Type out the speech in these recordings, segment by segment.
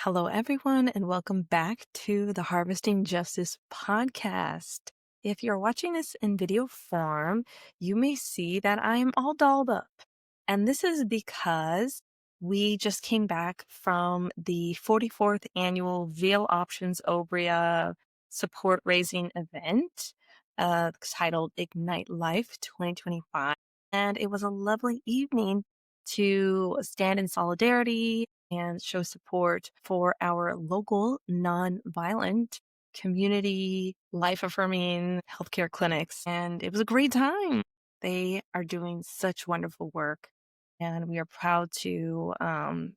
Hello, everyone, and welcome back to the Harvesting Justice podcast. If you're watching this in video form, you may see that I'm all dolled up. And this is because we just came back from the 44th annual Veal Options Obria support raising event titled Ignite Life 2025. And it was a lovely evening to stand in solidarity and show support for our local nonviolent community life affirming healthcare clinics. And it was a great time. They are doing such wonderful work. And we are proud to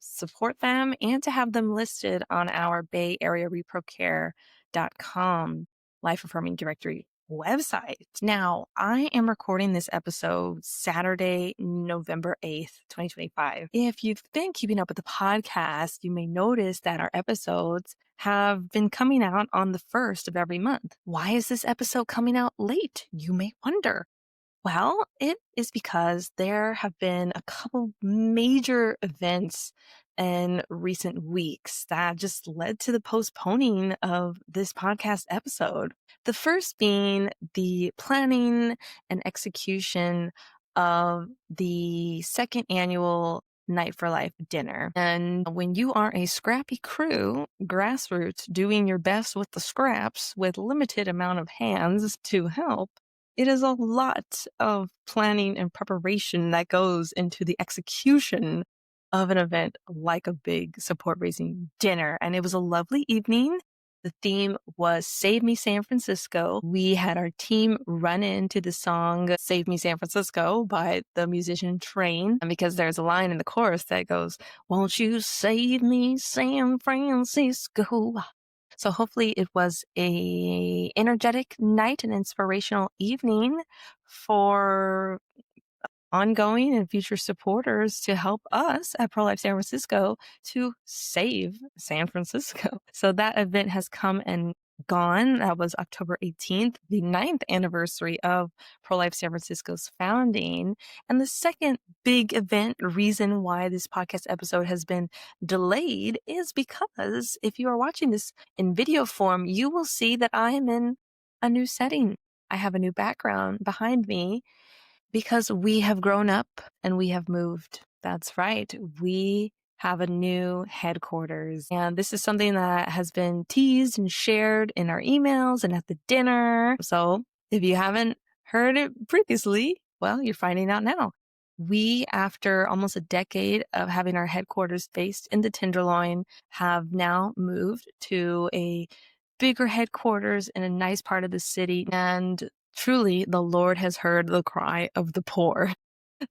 support them and to have them listed on our Bay Area ReproCare.com life affirming directory website. Now, I am recording this episode Saturday, November 8th, 2025. If you've been keeping up with the podcast, you may notice that our episodes have been coming out on the first of every month. Why is this episode coming out late? You may wonder. Well, it is because there have been a couple major events in recent weeks that just led to the postponing of this podcast episode. The first being the planning and execution of the second annual Night for Life dinner. And when you are a scrappy crew, grassroots, doing your best with the scraps with limited amount of hands to help, it is a lot of planning and preparation that goes into the execution of an event like a big support raising dinner. And it was a lovely evening. The theme was Save Me San Francisco. We had our team run into the song Save Me San Francisco by the musician Train, because there's a line in the chorus that goes, "Won't you save me San Francisco?" So hopefully it was a energetic night, an inspirational evening for ongoing and future supporters to help us at Pro Life San Francisco to save San Francisco. So that event has come and gone. That was October 18th, the 9th anniversary of Pro Life San Francisco's founding. And the second big event reason why this podcast episode has been delayed is because if you are watching this in video form, you will see that I am in a new setting. I have a new background behind me because we have grown up and we have moved. That's right. We have a new headquarters. And this is something that has been teased and shared in our emails and at the dinner. So if you haven't heard it previously, well, you're finding out now. We, after almost a decade of having our headquarters based in the Tenderloin, have now moved to a bigger headquarters in a nice part of the city. And truly, the Lord has heard the cry of the poor.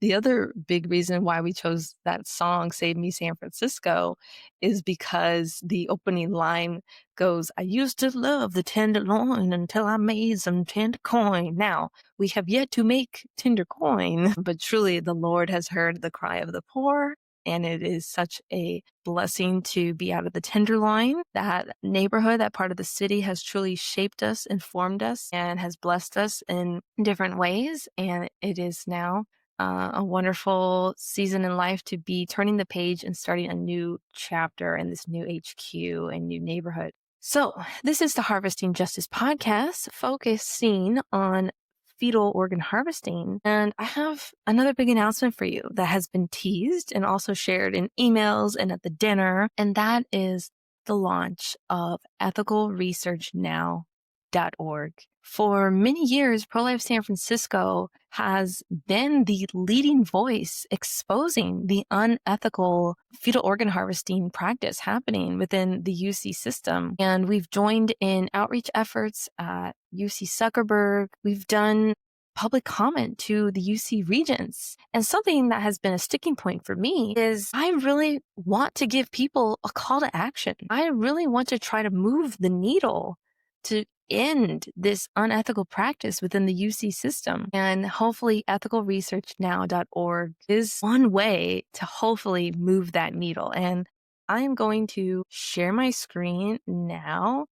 The other big reason why we chose that song, Save Me San Francisco, is because the opening line goes, "I used to love the tenderloin until I made some tender coin." Now, we have yet to make tender coin, but truly the Lord has heard the cry of the poor. And it is such a blessing to be out of the Tenderloin. That neighborhood, that part of the city has truly shaped us, informed us, and has blessed us in different ways. And it is now a wonderful season in life to be turning the page and starting a new chapter in this new HQ and new neighborhood. So this is the Harvesting Justice podcast, focusing on fetal organ harvesting. And I have another big announcement for you that has been teased and also shared in emails and at the dinner. And that is the launch of ethicalresearchnow.org. For many years, Pro Life San Francisco has been the leading voice exposing the unethical fetal organ harvesting practice happening within the UC system. And we've joined in outreach efforts at UC Zuckerberg. We've done public comment to the UC Regents. And something that has been a sticking point for me is I really want to give people a call to action. I really want to try to move the needle to end this unethical practice within the UC system. And hopefully ethicalresearchnow.org is one way to hopefully move that needle. And I am going to share my screen now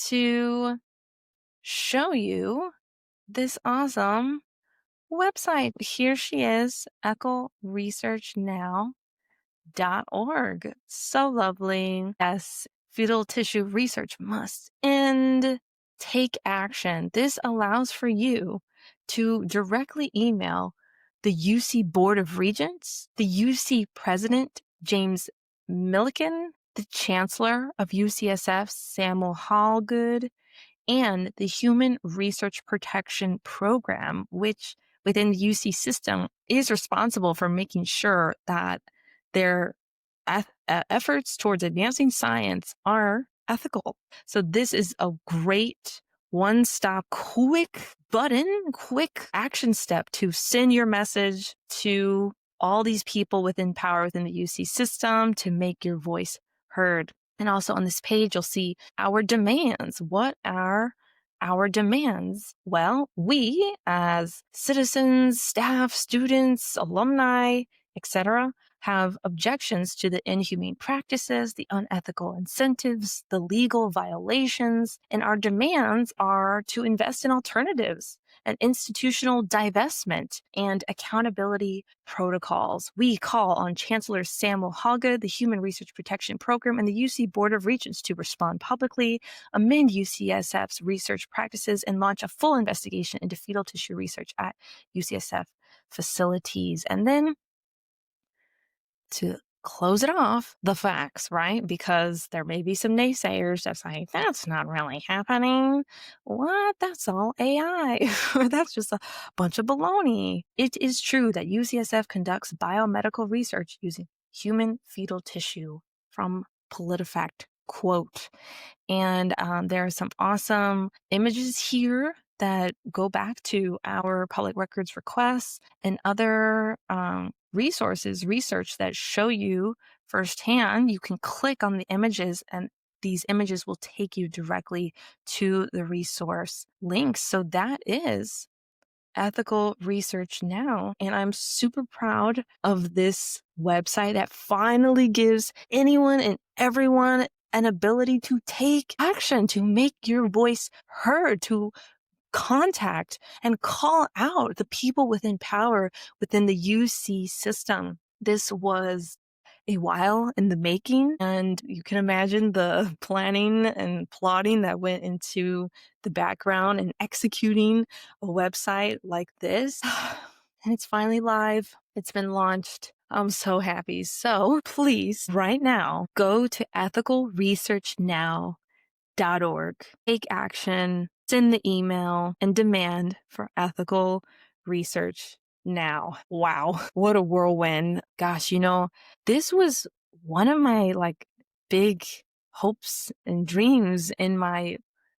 to show you this awesome website. Here she is, ethicalresearchnow.org. So lovely. Yes, fetal tissue research must end. Take action. This allows for you to directly email the UC Board of Regents, the UC President, James Milliken, the Chancellor of UCSF, Samuel Hallgood, and the Human Research Protection Program, which within the UC system is responsible for making sure that their efforts towards advancing science are ethical. So this is a great one-stop, quick action step to send your message to all these people within power within the UC system to make your voice heard. And also on this page, you'll see our demands. What are our demands? Well, we as citizens, staff, students, alumni, etc., have objections to the inhumane practices, the unethical incentives, the legal violations, and our demands are to invest in alternatives and institutional divestment and accountability protocols. We call on Chancellor Samuel Hallgood, the Human Research Protection Program, and the UC Board of Regents to respond publicly, amend UCSF's research practices, and launch a full investigation into fetal tissue research at UCSF facilities. And then to close it off, the facts, right? Because there may be some naysayers that say, that's not really happening. What? That's all AI. Or that's just a bunch of baloney. It is true that UCSF conducts biomedical research using human fetal tissue from PolitiFact quote. And there are some awesome images here that go back to our public records requests and other research that show you firsthand. You can click on the images and these images will take you directly to the resource links. So that is Ethical Research Now. And I'm super proud of this website that finally gives anyone and everyone an ability to take action, to make your voice heard, to contact and call out the people within power within the UC system. This was a while in the making, and you can imagine the planning and plotting that went into the background and executing a website like this. And it's finally live. It's been launched. I'm so happy. So please, right now, go to ethicalresearchnow.org. Take action, send the email, and demand for ethical research now. Wow, what a whirlwind. Gosh, this was one of my big hopes and dreams in my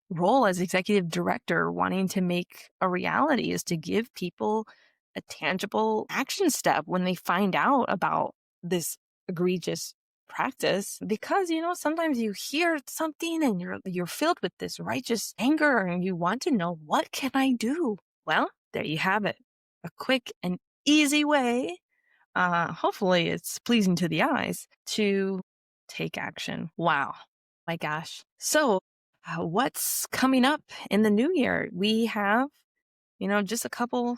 role as executive director, wanting to make a reality, is to give people a tangible action step when they find out about this egregious practice. Because sometimes you hear something and you're filled with this righteous anger and you want to know, what can I do? Well, there you have it, a quick and easy way, hopefully it's pleasing to the eyes, to take action. Wow, my gosh. So what's coming up in the new year? We have just a couple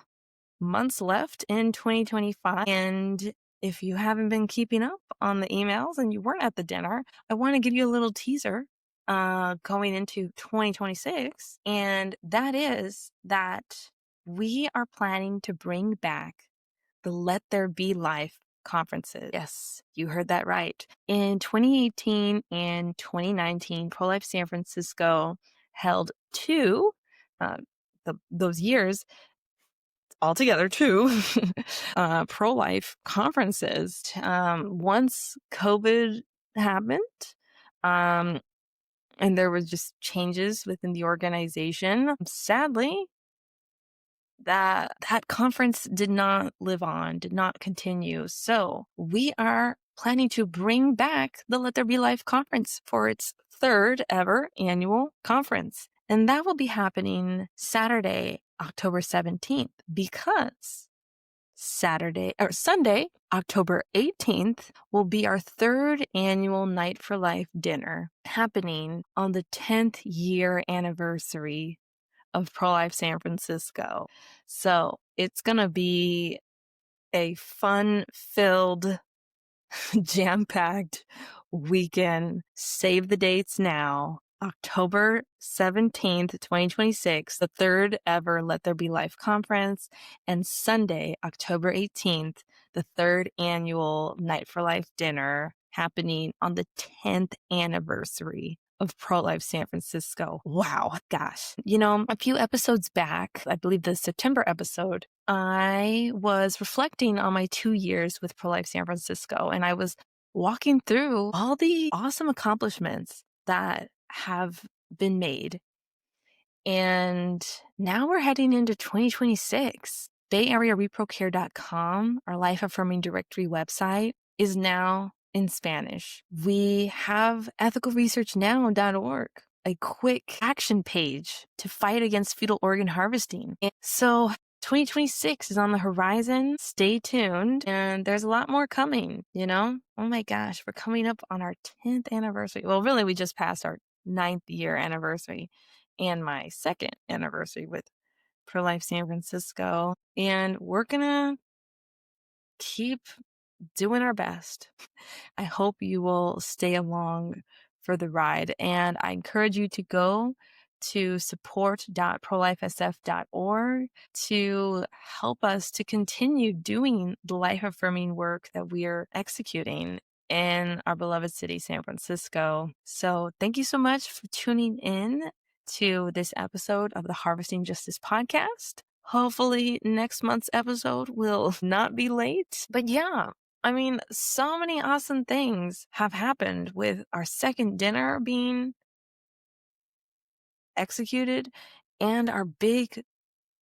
months left in 2025. And if you haven't been keeping up on the emails and you weren't at the dinner, I want to give you a little teaser going into 2026. And that is that we are planning to bring back the Let There Be Life conferences. Yes, you heard that right. In 2018 and 2019, Pro-Life San Francisco held two, those years, altogether two pro-life conferences. Once COVID happened, and there was just changes within the organization, sadly, that conference did not live on, did not continue. So we are planning to bring back the Let There Be Life conference for its third ever annual conference. And that will be happening Saturday, October 17th, because Sunday, October 18th, will be our third annual Night for Life dinner, happening on the 10th year anniversary of Pro-Life San Francisco. So it's going to be a fun-filled jam-packed weekend. Save the dates now. October 17th, 2026, the third ever Let There Be Life conference, and Sunday, October 18th, the third annual Night for Life dinner happening on the 10th anniversary of Pro-Life San Francisco. Wow, gosh. A few episodes back, I believe the September episode, I was reflecting on my 2 years with Pro-Life San Francisco, and I was walking through all the awesome accomplishments that have been made. And now we're heading into 2026. BayAreaReproCare.com, our life affirming directory website, is now in Spanish. We have ethicalresearchnow.org, a quick action page to fight against fetal organ harvesting. And so 2026 is on the horizon. Stay tuned. And there's a lot more coming, Oh my gosh, we're coming up on our 10th anniversary. Well, really, we just passed our 9th year anniversary and my second anniversary with Pro-Life San Francisco. And we're going to keep doing our best. I hope you will stay along for the ride. And I encourage you to go to support.prolifesf.org to help us to continue doing the life affirming work that we are executing in our beloved city, San Francisco. So thank you so much for tuning in to this episode of the Harvesting Justice podcast. Hopefully next month's episode will not be late. But yeah, so many awesome things have happened with our second dinner being executed and our big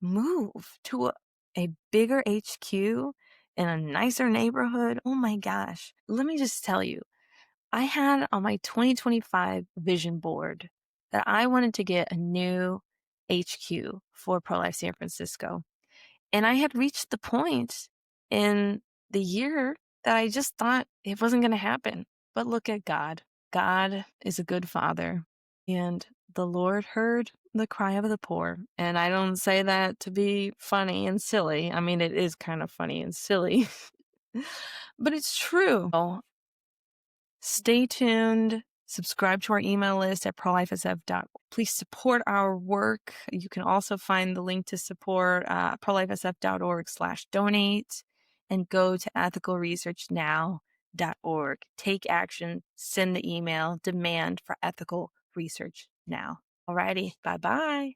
move to a bigger HQ in a nicer neighborhood. Oh my gosh. Let me just tell you, I had on my 2025 vision board that I wanted to get a new HQ for Pro-Life San Francisco. And I had reached the point in the year that I just thought it wasn't going to happen. But look at God. God is a good father. And the Lord heard the cry of the poor. And I don't say that to be funny and silly. It is kind of funny and silly, but it's true. Stay tuned. Subscribe to our email list at prolifesf.org. Please support our work. You can also find the link to support prolifesf.org/donate and go to ethicalresearchnow.org. Take action, send the email, demand for ethical research now. Alrighty, bye-bye.